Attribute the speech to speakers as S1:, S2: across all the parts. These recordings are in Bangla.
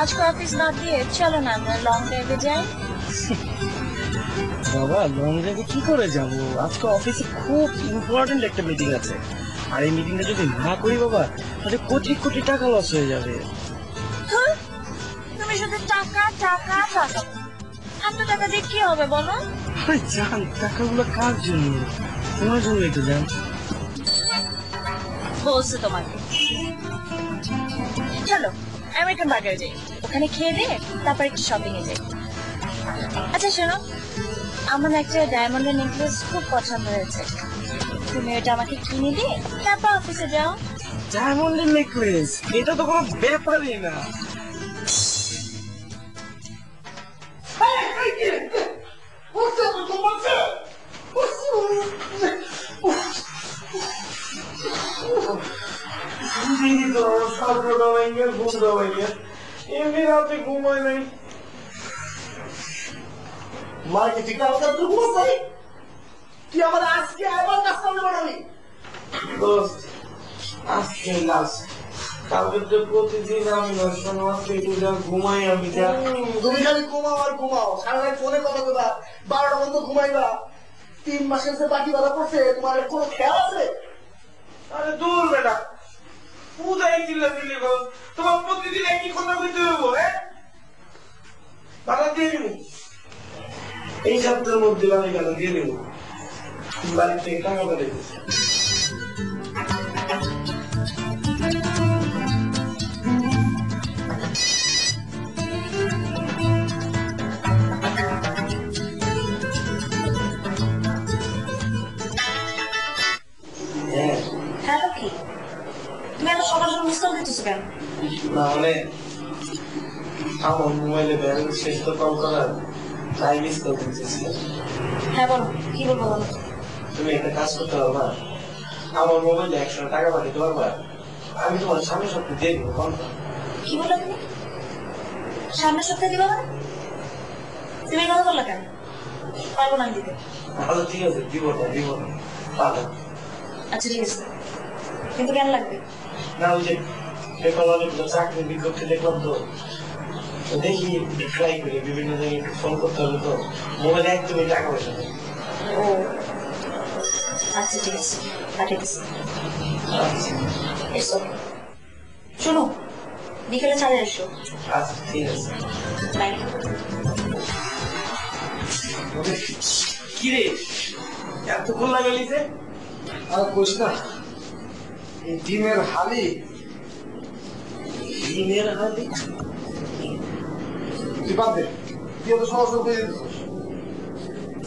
S1: আজকে অফিস বাদ দিয়ে চলো না আমরা লং ড্রাইভে যাই।
S2: বাবা লং ড্রাইভে কি করে যাব? আজকে অফিসে খুব ইম্পর্টেন্ট একটা মিটিং আছে, আর এই মিটিংটা যদি না করি বাবা তাহলে কোটি কোটি টাকা লস হয়ে যাবে।
S1: তুমি শুধু টাকা টাকা টাকা, এত টাকা দিয়ে কি হবে বলো?
S2: জান টাকাগুলো কার জন্য? তোমার জন্যই তো জান।
S1: বলছে তোমাকে। চলো আমেরিকান বার্গার যাই, ওখানে খেয়ে দিয়ে তারপর একটু শপিং এ যাই। আচ্ছা শোনো, আমার একটা ডায়মন্ডের নেকলেস খুব পছন্দ হয়েছে, তুমি ওটা আমাকে কিনে দিয়ে তারপর অফিসে যাও।
S2: ডায়মন্ডের নেকলেস? এটা তো কোনো ব্যাপারই না। এমনি রাতে ঘুমায় নাই।
S3: মাকে ঠিক আছে তুই ঘুমাস নাই? তুই আমার আজকে আবার কাজ করতে পারবি?
S2: দোস্ত আজকে লাস্ট, কালকে তো প্রতিদিন আমি আজকে একটু যা ঘুমাই আমি যা।
S3: তুমি খালি ঘুমাও আর ঘুমাও, সারা রাত ফোনে কথা বলবা, 12টা পর্যন্ত ঘুমাইবা। 3 মাসের যে বাকি বাধা পড়ছে তোমার কোনো খেয়াল আছে?
S2: আরে দূর বেটা, পূজায় চিল্লা চিল্লি করো, তোমার প্রতিদিন একই কথা বলতে হবো। বাধা দিয়ে দিব এই সপ্তাহের মধ্যে, বাড়ি গেল দিয়ে দেবো। বাড়ি থেকে টাকা পাঠাইতেছে।
S1: হ্যালো কি তুমি এত সকাল সকাল মিস কল দিতেছো কেন?
S2: না মানে আমার মোবাইলে ব্যালেন্স শেষ তো কল করার, তাই মিস কল দিতেছিলাম।
S1: হ্যাঁ বলো, কি বলবো বলো।
S2: তুমি একটা কাজ করতে পারবা? আমার মোবাইলে 100 টাকা পাঠাতে পারবা? আমি তোমার সামনের সপ্তাহে দিয়ে দেবো।
S1: কি বললো তুমি? সামনের সপ্তাহে দিবা না? তুমি কথা বললা কেন? পারবো না দিতে।
S2: আচ্ছা ঠিক আছে, দিব না পাবো।
S1: আচ্ছা ঠিক আছে, কিন্তু কেন লাগবে?
S2: না ওই যে পেপার অনেকগুলো চাকরির বিজ্ঞপ্তি দেখলাম তো, দেখি ট্রাই করি, বিভিন্ন জায়গায় একটু ফোন করতে হবে তো, মোবাইলে একদমই টাকা পয়সা নেই।
S1: ও আচ্ছা ঠিক আছে, পাঠিয়ে দিচ্ছি।
S2: আচ্ছা
S1: শোনো, বিকেলে ছাড়ে এসো।
S2: আচ্ছা ঠিক আছে।
S1: বাই।
S2: কি রে এতক্ষণ লাগালি যে?
S3: আর কইস না, এই ডিমের হালি।
S2: দিনের হাতে
S3: তুই বাদ দে, তুই তো সরাসরি পেয়ে দিচ্ছিস।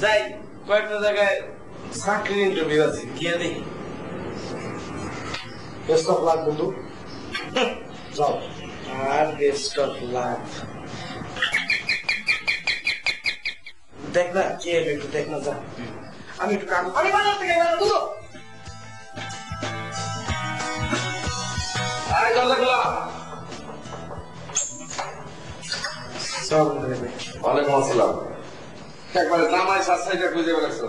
S2: যাই, কয়েকটা জায়গায় চাকরির ইন্টারভিউ আছে, গিয়ে দেখি।
S3: বেস্ট অফ লাক বন্ধু, যাও।
S2: আর বেস্ট অফ লাক। দেখ না কে এলো, একটু দেখ না যা। আমি একটু কাম, আমি বাজার থেকে এলাম দুটো। আরে দরজা খোলা।
S4: ওয়ালাইকুম আসসালাম। একবারে জামাই সাজটা খুঁজে বেড়াচ্ছ?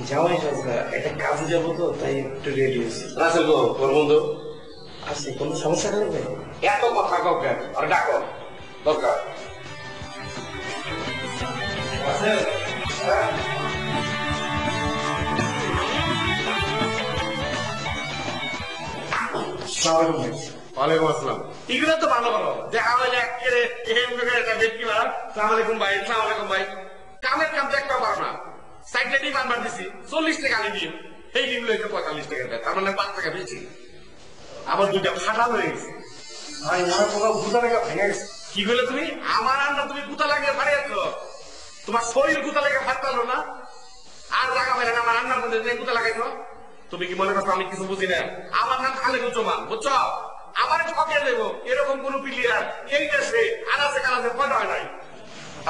S2: জামাই সাজা, একটা কাজে যাবো তো তাই একটু রেডি হয়েছি।
S4: রাসেল গো, তোর বন্ধু
S2: আসলে কোনো সমস্যা নেই?
S4: এত কথা কও কেন? আর ডাকো দরকার। রাসেল, হ্যাঁ? ওয়ালাইকুম আসসালাম। এগুলো তো ভালো ভালো দেখা হলে একেবারে একটা ব্যক্তি মারা। সালাম আলাইকুম ভাই, সালাম আলাইকুম ভাই। কামের কাম তো একটা পারো না। সাইডে ডিম আনবার দিছি 40 টাকা আনি দিন, এই ডিম লইতে 45 টাকা দেয়, তার মানে 5 টাকা বেশি। আবার দুইটা ফাটা হয়ে গেছে।
S3: ভাই আমার পুরো বুঝা টাকা ভেঙে গেছে।
S4: কি বলে তুমি? আমার রান্না তুমি কুতা লাগিয়ে ফাড়িয়েছ? তোমার শরীর কুতা লাগিয়ে ফাটতালো না? আর লাগা পাইলে না আমার রান্নার মধ্যে কুতা লাগাইছো? তুমি কি মনে করছো আমি কিছু বুঝি না? আমার নাম খালেদ উজ্জামান, বুঝছো? আমার ঠকিয়ে দেবো এরকম কোন প্লেয়ার এই দেশে আনাচে কানাচে পয়দা হয় নাই।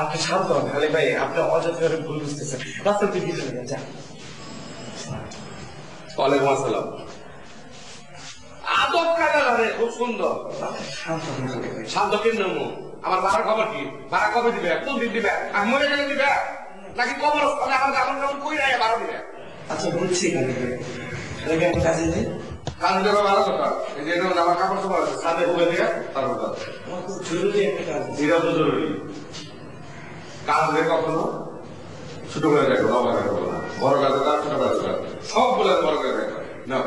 S2: আপনি শান্ত হন খালি ভাই, আপনি অযথা ভুল বুঝতেছেন। রাস্তা তুই ভিতরে যা।
S4: ওয়ালাইকুম আসসালাম। আদব কায়দা ধরে খুব সুন্দর।
S2: শান্ত হন খালি ভাই।
S4: শান্ত কেন্দ্র আমার ভাড়ার খবর কি? ভাড়া কবে দিবে? কোন দিন দিবে? আর মরে গেলে দিবে নাকি কবর আমার যখন যখন কই রায় ভাড়া দিবে?
S2: আচ্ছা বলছি খালি ভাই, আমি কাজে যাই।
S4: কাজে ভালো কথা এই যে আমার কাপড় চোপড় আছে সাথে হুবে দিয়ে তারপর
S2: আমার খুব জরুরি একটা কাজ আছে।
S4: এটা তো জরুরি কাজ দিয়ে কখনো ছোট করে দেখো বাবা দেখো না বড় কাজ কাজ ছোট কাজ সব বলে বড় করে দেখো না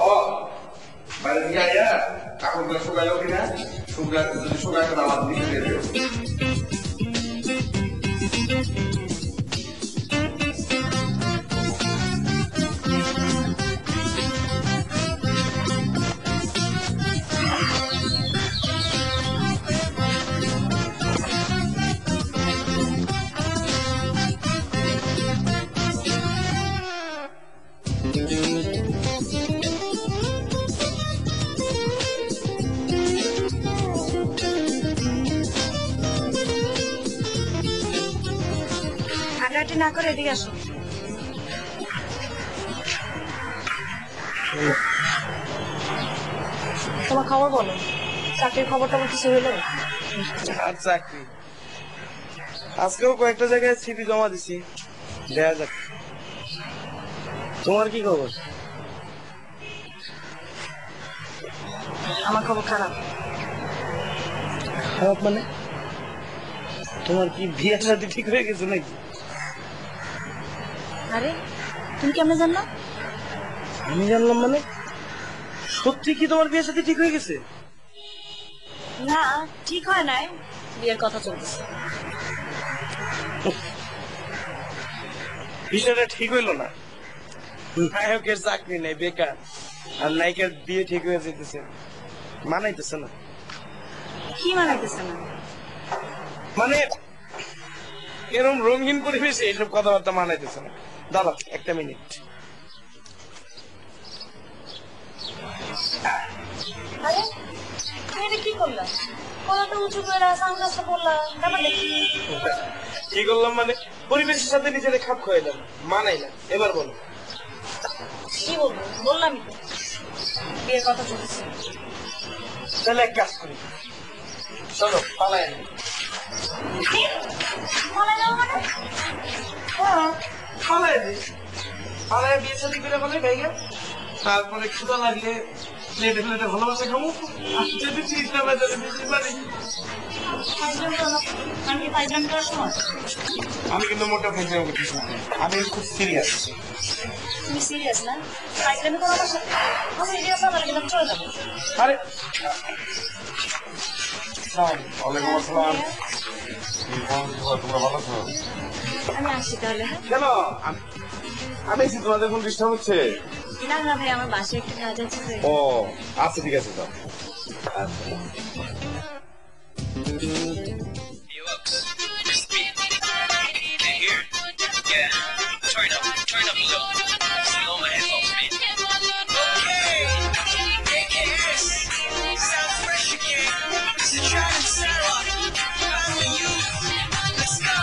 S4: ও বাইরে থেকে আইয়া কাপড়গুলো শুকাইলো কিনা যদি শুকায় তো আমার দিকে দিয়ে দেবো
S1: হাঁটাহাঁটি না করে এদিকে আসো। তোমার খবর বলো, চাকরির খবরটা আমার কিছু হইলো?
S5: আর চাকরি আজকেও কয়েকটা জায়গায় সিভি জমা দিছি, দেখা যাক। তোমার কি খবর?
S1: আমার খবর খারাপ।
S5: খারাপ মানে? তোমার কি বিয়ে শাদী ঠিক হয়ে গেছে নাকি?
S1: আরে তুমি কেমনে জানলা?
S5: আমি জানলাম মানে? সত্যি কি তোমার বিয়ে শাদী ঠিক হয়ে গেছে?
S1: না, ঠিক হয় নাই, বিয়ের কথা চলতেছে।
S5: বিষয়টা ঠিক হইলো না। নায়কের চাকরি নেই, বেকার, আর নায়িকার বিয়ে ঠিক হয়ে যেতেছে, মানাইতেছে না।
S1: কি মানাইতেছে না?
S5: মানে এরকম রঙিন পরিবেশে এইসব কথাবার্তা মানাইতেছে না। দাঁড়াও একটা মিনিট।
S1: আরে তুমি এটা কি করলা? কলাটা উঁচু করে সানগ্লাসটা পরলা, তারপর দেখি
S5: কি করলাম মানে? পরিবেশের সাথে নিজের খাপ খাওয়াইলাম, মানাই না। এবার বলো।
S1: কি বলবো, বললামই তো বিয়ের কথা চলতেছে।
S5: তাহলে এক কাজ করি, চলো পালাই আনি।
S1: পালাই যাবো মানে?
S5: হ্যাঁ, পালাই আনি। পালাই বিয়ে শাদী করে ফেলে ভাইয়া, তারপরে ক্ষুধা লাগলে প্লেটে প্লেটে ভালোবাসা খাবো। আর যদি চিজ না বাজারে বেশি পারি।
S1: আমি ফাইজান করার সময়
S5: আমি কিন্তু মোটা ফেসে করতেছি না, আমি খুব সিরিয়াস।
S1: তুমি সিরিয়াস না? ফাইজান করো আমার সাথে? আমি সিরিয়াস না, তাহলে কিন্তু আমি চলে যাবো।
S5: আরে ওয়ালাইকুম আসসালাম। তোমরা ভালো আছো?
S1: আমি আসছি তাহলে। হ্যাঁ?
S5: কেন আমি তোমাদের কোন ডিস্টার্ব হচ্ছে?
S1: না না ভাই, আমার বাসায় একটা কাজ আছে।
S5: ও আচ্ছা, ঠিক আছে। তো
S6: Turn up low. Slow my headphones, man. Okay. Yes. Sound fresh again. It's the John and Sarah. I'm with you. Let's go.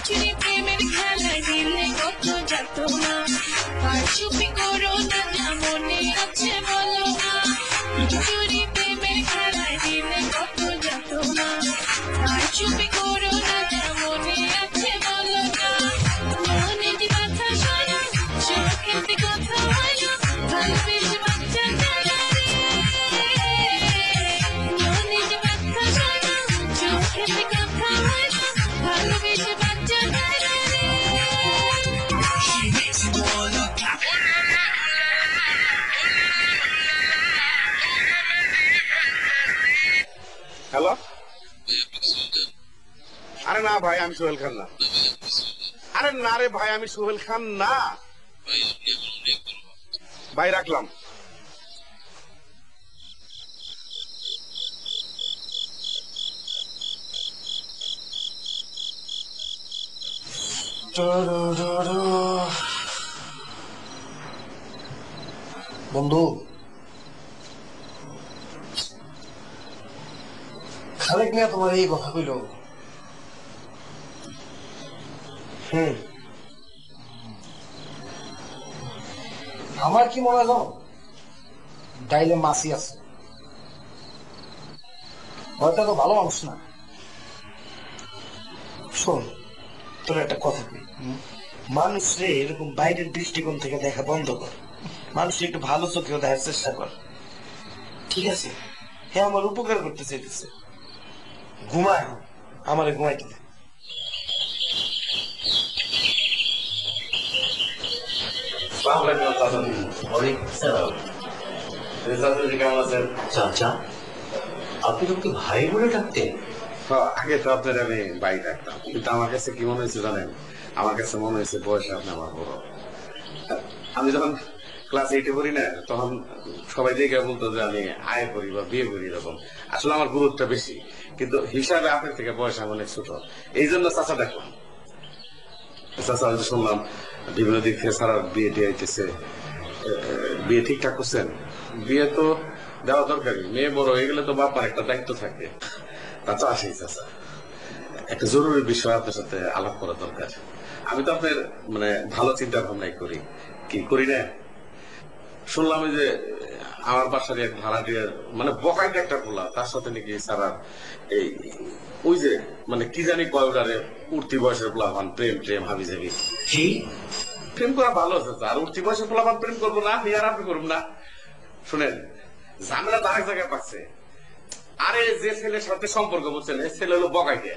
S7: চুরি প্রেমের খেলায় দিলে কত যাত না, আর চুপি করো না, যা মনে আছে বলো না। চুরি প্রেমের খেলায় দিলে কত যাত না, আর চুপি করো না, যা মনে আছে বলো না। মনে যে ব্যথা শোনো, চোখেতে কথা বলো, ভালোবেসে বাচ্চা তারা রে। মনে যে ব্যথা শোনো, চোখেতে কথা বলো, ভালোবেসে বাচ্চা তারা রে।
S6: She makes you wanna clap.
S4: Hello, আরে না ভাই, আমি সোহেল খান না। আরে না রে ভাই, আমি সোহেল খান না ভাই, রাখলাম।
S2: বন্ধু, খালেক মিয়া তোমার এই কথা কইল? আমার কি মনে হয়, ডাইলে মাছি আছে।
S3: হয়তো তো ভালো মানুষ না। শোন, তোর একটা কথা কই, মানুষ রে এরকম বাইরের দৃষ্টিকোণ থেকে দেখা বন্ধ কর, মানুষ একটু ভালো চোখেও দেখার চেষ্টা কর, ঠিক আছে? হ্যাঁ, আমার উপকার করতে চাইতেছে। ঘুমায়, আমারে ঘুমাইতে দে।
S8: চাচা, আপনি তোমাকে ভাই বলে ডাকতেন?
S4: আগে তো আপনার আমি ভাই ডাকতাম, কিন্তু আমার কাছে কি মনে হয়েছে জানেন? আমার কাছে মনে হয়েছে বয়সে আপনি আমার বড়। আমি যখন ক্লাস 8-এ পড়ি না, তখন সবাই দেখে বলতো যে আমি আয় করি বা বিয়ে করি এরকম। আসলে আমার গুরুত্বটা বেশি, কিন্তু হিসাবে আপনার থেকে বয়স আমি অনেক ছোট, এই জন্য চাচা ডাকলাম। চাচা, আমি শুনলাম বিভিন্ন দিক থেকে সারার বিয়ে দিয়ে হইতেছে, বিয়ে ঠিকঠাক করছেন? বিয়ে তো দেওয়া দরকারি, মেয়ে বড় হয়ে গেলে তো বাবার একটা দায়িত্ব থাকে। চাচা, আসি চাচা, একটা জরুরি বিষয় আপনার সাথে আলাপ করা দরকার। আমি তো আপনার মানে ভালো চিন্তা ভাবনাই করি, কি করি না? শুনলাম যে আমার বাসার এক ভাড়াটিয়ার মানে বকাইতে একটা পোলা, তার সাথে নাকি সারা এই ওই যে মানে কি জানি কয়টারে উঠতি বয়সের পোলা প্রেম প্রেম হাবি যাবি।
S8: কি
S4: প্রেম করা ভালো আছে, আর উঠতি বয়সের পোলা প্রেম করবো না, আমি আর আপনি করবো না? শুনেন, ঝামেলা তো আরেক জায়গায় পাচ্ছে। আরে যে ছেলের সাথে সম্পর্ক বলছেন, এই ছেলে হলো বকাইতে,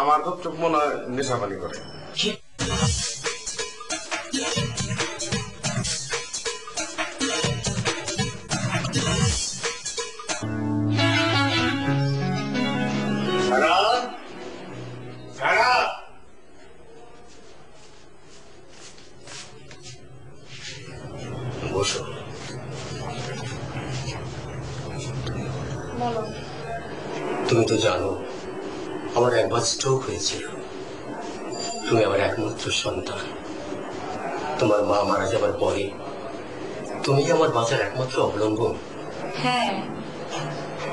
S4: আমার তো মনে হয় নেশাপানি করে।
S8: বসো।
S1: বলো।
S8: তুমি তো জানো আমার একবার স্ট্রোক হয়েছিল। তুমি আমার একমাত্র সন্তান। তোমার মা মারা যাবার পরে তুমি কি আমার বাঁচার একমাত্র অবলম্বন?
S1: হ্যাঁ,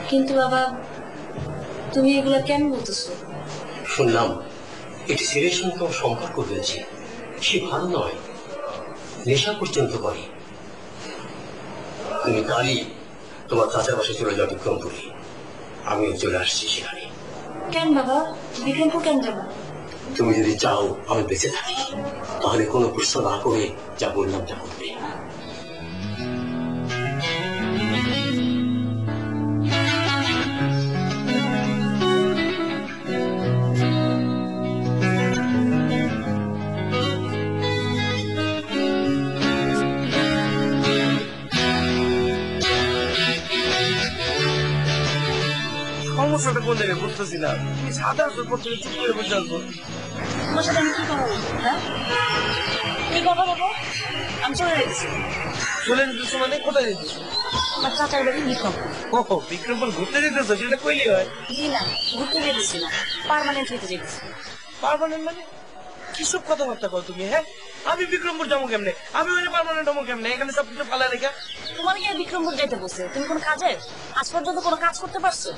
S1: কিন্তু বাবা তুমি এগুলো কেন বলতেছো?
S8: শুনলাম এটি ছেলের সঙ্গে তোমার সম্পর্ক হয়েছে, সে ভালো নয়, নেশা পর্যন্ত করে। তুমি কালই তোমার চাচার বাসায় চলে যাও বিক্রমপুরে, আমিও চলে আসছি সেখানে।
S1: কেন বাবা, বিক্রমপুর কেন যাবো?
S8: তুমি যদি চাও আমি বেঁচে থাকি, তাহলে কোনো প্রশ্ন না করে যা বললাম তা করবে।
S5: সমস্যাটা কোন জায়গায় বুঝতেছি না। তুমি সাদা আসর পর থেকে চুপ করে বসে আসবো।
S1: তোমার সাথে আমি কি কথা বলবো? হ্যাঁ, কি কথা বলবো? আমি চলে যাচ্ছি।
S5: চলে যেতেছো মানে কোথায় যেতেছো?
S1: আমার চাচার বাড়ি বিক্রমপুর।
S5: ও বিক্রমপুর ঘুরতে যেতেছো, সেটা কইলি হয়।
S1: জি না, ঘুরতে যেতেছি না, পার্মানেন্ট হইতে যেতেছি।
S5: পার্মানেন্ট মানে কিসব কথাবার্তা কও তুমি? হ্যাঁ, আমি বিক্রমপুর যাবো কেমনে? আমি ওখানে পার্মানেন্ট হবো কেমনে? এখানে সব কিছু ফালা রেখা।
S1: তোমার কি বিক্রমপুর যাইতে বসে? তুমি কোন কাজে আজ পর্যন্ত কোনো কাজ করতে পারছো?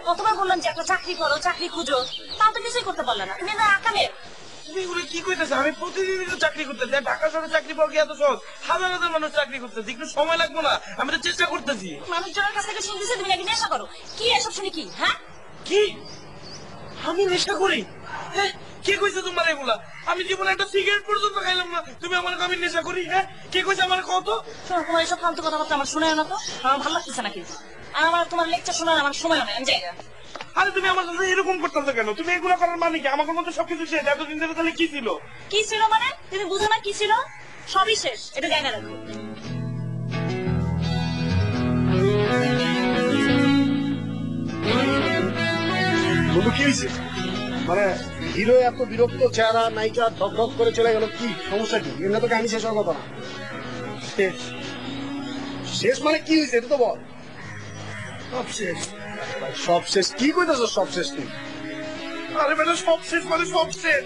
S1: কতবার বললাম যে একটা চাকরি করো, চাকরি খুঁজো, তাও তো কিছুই করতে পারলে না। তুমি না আকামে।
S5: তুমি এগুলো কি কইতেছো? আমি প্রতিদিনই তো চাকরি করতেছি, আর ঢাকা শহরে চাকরি পাওয়া কি এত সহজ? হাজার হাজার মানুষ চাকরি করতেছে, একটু সময় লাগবে না? আমি তো চেষ্টা করতেছি।
S1: মানুষজনের কাছ থেকে শুনতেছি তুমি নাকি নেশা করো। কি এসব শুনি কি? হ্যাঁ,
S5: কি আমি নেশা করি? হ্যাঁ, কে কইছে তোমার এগুলা? আমি জীবনে একটা সিগারেট পর্যন্ত খাইলাম না, তুমি আমার আমি নেশা করি? হ্যাঁ, কে কইছে আমার? কত
S1: শোনো, তোমার এসব ফালতু কথাবার্তা আমার শোনায় না তো, আমার ভালো লাগতেছে না। কিন্তু আমার তোমার লেকচার শোনার আমার সময় নেই, আমি যাই না।
S5: আরে তুমি আমার সাথে এরকম করতেছো কেন? তুমি এগুলো করার মানে কি? আমার মধ্যে সবকিছু শেষ, এতদিন ধরে তাহলে কি ছিল?
S1: কি ছিল মানে? তুমি বুঝো না কি ছিল? সবই শেষ, এটা জানি না। রাখো।
S3: বন্ধু, কি হয়েছে? মানে হিরো এত বিরক্ত চেহারা, নায়িকা ধক করে চলে গেল, কি সমস্যা? কি এমনি তো কাহিনী শেষ হওয়ার কথা না। শেষ শেষ মানে কি হয়েছে এটা তো বল। সব শেষ। সব শেষ কি কইতেছ? সব শেষ তুই?
S5: আরে বেটা, সব শেষ মানে সব শেষ।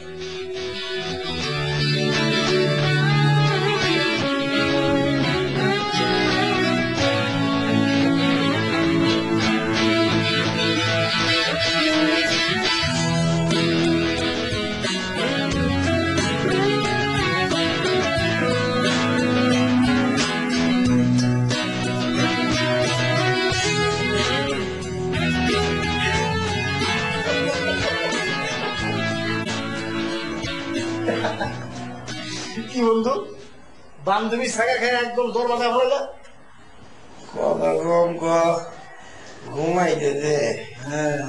S3: বন্ধু? বান্ধবী ছাগা খেয়ে একদম দৌড় মাথা হয়ে যায়।
S5: কথা কম ঘুমাইতে দে।
S3: হ্যাঁ,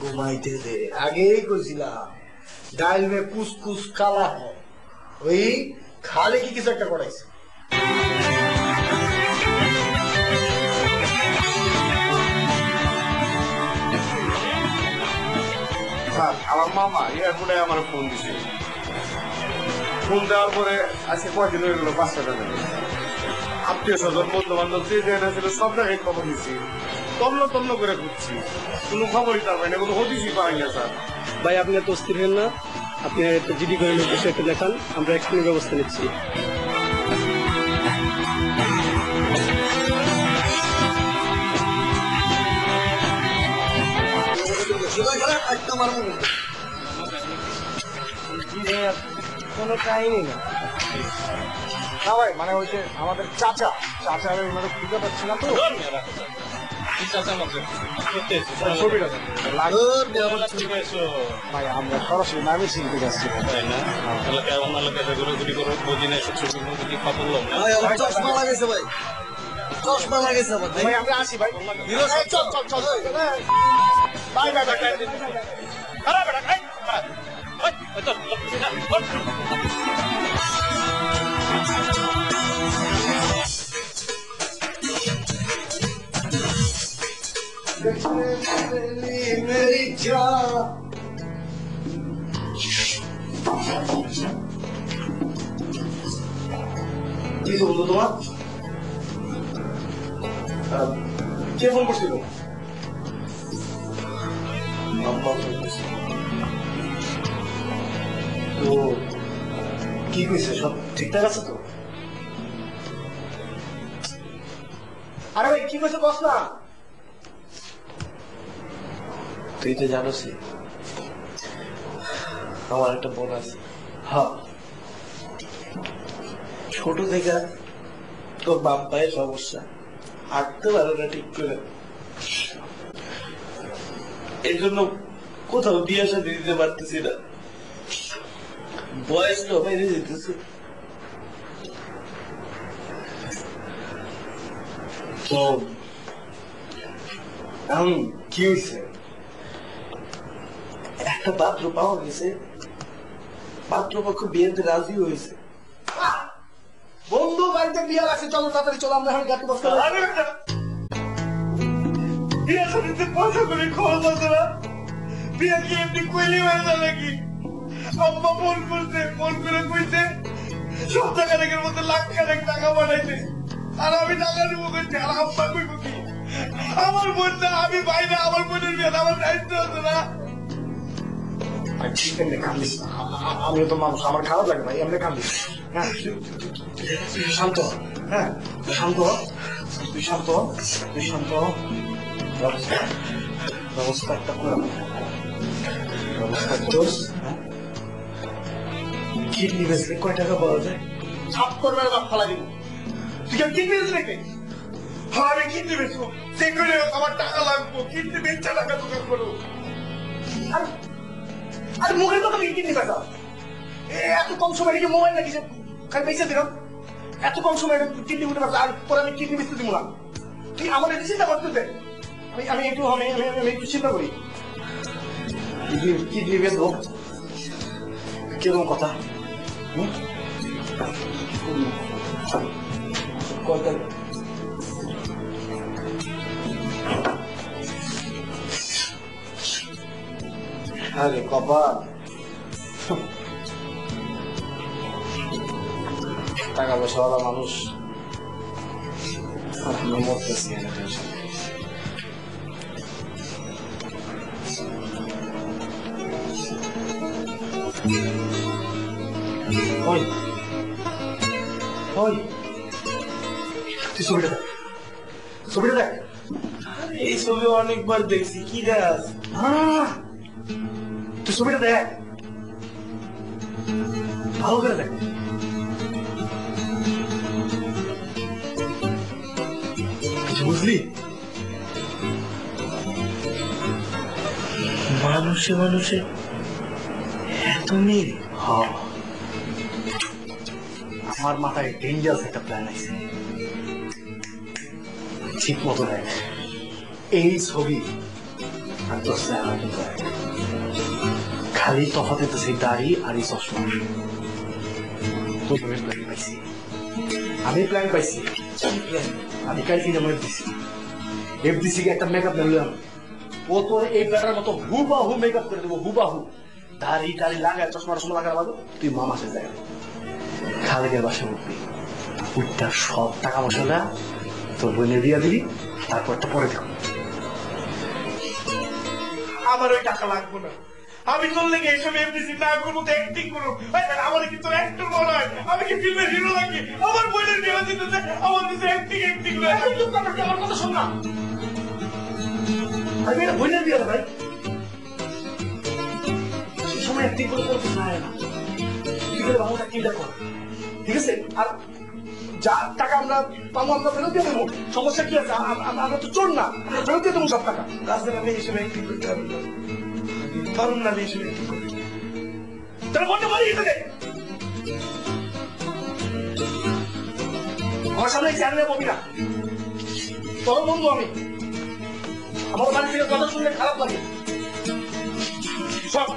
S3: ঘুমাইতে দে। আগেই কইছিলাম ডাইল মে কুসকুস কালা হয়, ওই খালে কি কিছু একটা করাইছে।
S4: আমার মামা এয়ারপোর্টে আমার ফোন দিছে। ফোন দেওয়ার পরে আজকে কয়দিন হয়ে গেল 5টা টাকা আত্মীয় স্বজন বন্ধু বান্ধব যে যে ছিল সব জায়গায় খবর নিচ্ছি, তন্ন করে খুঁজছি, কোনো খবরই তার পাই না, কোনো হদিসই পাই না স্যার।
S9: ভাই আপনি এত অস্থির হেন না, আপনি একটা জিডি করে বসে একটু দেখান, আমরা এক্ষুনি ব্যবস্থা নিচ্ছি।
S3: কোনো কাহিনী না ভাই, মানে ওই যে আমাদের চাচার খুঁজে পাচ্ছি না তো। ভাই আমরা সরাসরি নামে চিনতে যাচ্ছি।
S5: চশমা লাগাইছে ভাই, চশমা লাগাইছে
S3: ভাই আমরা আসি ভাই। চল চল চল বাই বাই বাই।
S5: मेरी जान
S3: কি বলতো তোমার? কে ফোন করছিল? তো কি কইছে, সব ঠিকঠাক আছে তো? আরে ভাই কি কইছে বস না।
S5: তুই তো জানোস আমার একটা বোন আছে।
S3: হ্যাঁ,
S5: ছোট থেকে তোর বাপ ভাইয়ের সমস্যা, হাঁটতে পারে না ঠিক করে, এই জন্য কোথাও বিয়ে সাথে দিতে পারতেছি না, বয়সটা বেড়ে যেতেছে।
S3: তো এখন কি হয়েছে?
S5: একটা পাত্র পাওয়া গেছে, পাত্রপক্ষ বিয়েতে রাজি হয়েছে।
S3: বন্ধু বাড়িতে বিয়ে আছে, চলো তাড়াতাড়ি চলো, আমরা এখন গাড়ি বসতে
S5: বিয়ে সাথে পয়সা করে খরচ আছে না, বিয়ে কি এমনি কইলি হয়ে যাবে নাকি? আম্মা ফোন করছে, ফোন করে কইছে সপ্তাহখানেকের মধ্যে লাখ খানেক টাকা পাঠাইছে, আর আমি টাকা দেবো করছি। আর আম্মা কইব কি? আমার বোন না, আমি ভাই না, আমার বোনের বিয়ে আমার দায়িত্ব আছে না।
S3: কান্দিস না, আমিও তো মানুষ, আমার খারাপ লাগে ভাই, এমনি কান্দিস। হ্যাঁ শান্ত, হ্যাঁ শান্ত, তুই শান্ত, তুই শান্ত। ব্যবস্থা একটা করে ব্যবস্থা করোস। কিডনি বেচলে কয় টাকা পাওয়া যায়? সাপ করবে বাপ ফালা দিব। তুই কেন কিডনি বেচলে নাকি?
S5: হ্যাঁ আমি কিডনি বেচবো, সে করে আমার টাকা লাগবো, কিডনি বেচা টাকা দোকান করবো।
S3: আরে মুখের কথা কিডনি বেচা, এত কম সময় নাকি মোবাইল নাকি যে খালি বেঁচে দিলাম? এত কম সময় কিডনি উঠে পারছে, আর পরে আমি কিডনি বেচতে দিব না? তুই আমার একটু চিন্তা করতে দে, আমি একটু একটু চিন্তা করি। কিডনি বেচবো কিরকম কথা? কয়টা আরে কপাল, টাকা পয়সাওয়ালা মানুষ, আর আমরা মরতেছি এনে টেনশন। ওই ওই তুই ছবিটা দেখ, ছবিটা দেখ।
S5: এই ছবি অনেকবার দেখছি, কি দেখ?
S3: তুই ছবিটা দেখ, ভালো করে দেখ। কিছু বুঝলি?
S5: মানুষে মানুষে এত মিল।
S3: আমার মাথায় ডেঞ্জারাস একটা প্ল্যান আছে। ঠিক মতো দেখ, এই ছবি আর তোর চেহারা কিন্তু এক। খালি তফাতে তো সেই দাড়ি আর এই চশমা। তোর প্ল্যান পাইছি, আমি প্ল্যান পাইছি। আমি কাল কিনে মনে দিছি এফডিসি কে একটা মেকআপ নিলাম, ও তোর এই প্ল্যানের মতো হুবাহু মেকআপ করে দেবো, হুবাহু। দাড়ি টাড়ি লাগায়, চশমা টশমা লাগার বাদে তুই মামা সে যায় খালেকের বাসে উঠবি, উঠটা সব টাকা মশলা তোর বোনের দিয়া দিবি, তারপরটা পরে দেখো।
S5: আমার ওই টাকা লাগবে না, আমি তোর লেগে এইসব এমডিসি না করবো তো অ্যাক্টিং করবো। আমার কি তোর অ্যাক্টর মনে হয়? আমি কি ফিল্মের হিরো লাগি? আমার বইয়ের বিয়ে দিতে আমার কাছে অ্যাক্টিং
S3: আমার কথা শোন না, আমি এটা বোনের বিয়ে ভাই, সেই সময় অ্যাক্টিং করে করতে চায় না। ঠিক আছে বাবুটা কিনটা কর, ঠিক আছে? আর যা টাকা আমরা পাবো আমরা ফেরত দিয়ে দেবো, সমস্যা কি আছে? আমরা তো চোর না, আমরা ফেরত দিয়ে দেবো সব টাকা।
S5: রাস্তায় আমি এইসব অ্যাক্টিং করতে পারবো না, পারুন না আমি এইসব অ্যাক্টিং করি।
S3: তাহলে বলতে পারি এটাকে আমার সামনে চ্যানেলে বলবি না, তোর বন্ধু আমি, আমার বাড়ি থেকে কথা শুনলে খারাপ লাগে। সব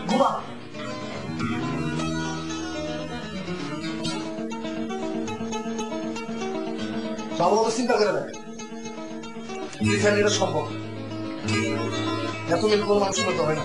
S3: ঘুমা। বাবা তো চিন্তা করে দেখ, এটা সম্ভব, এত মিল কোনো মানুষ করতে হয় না।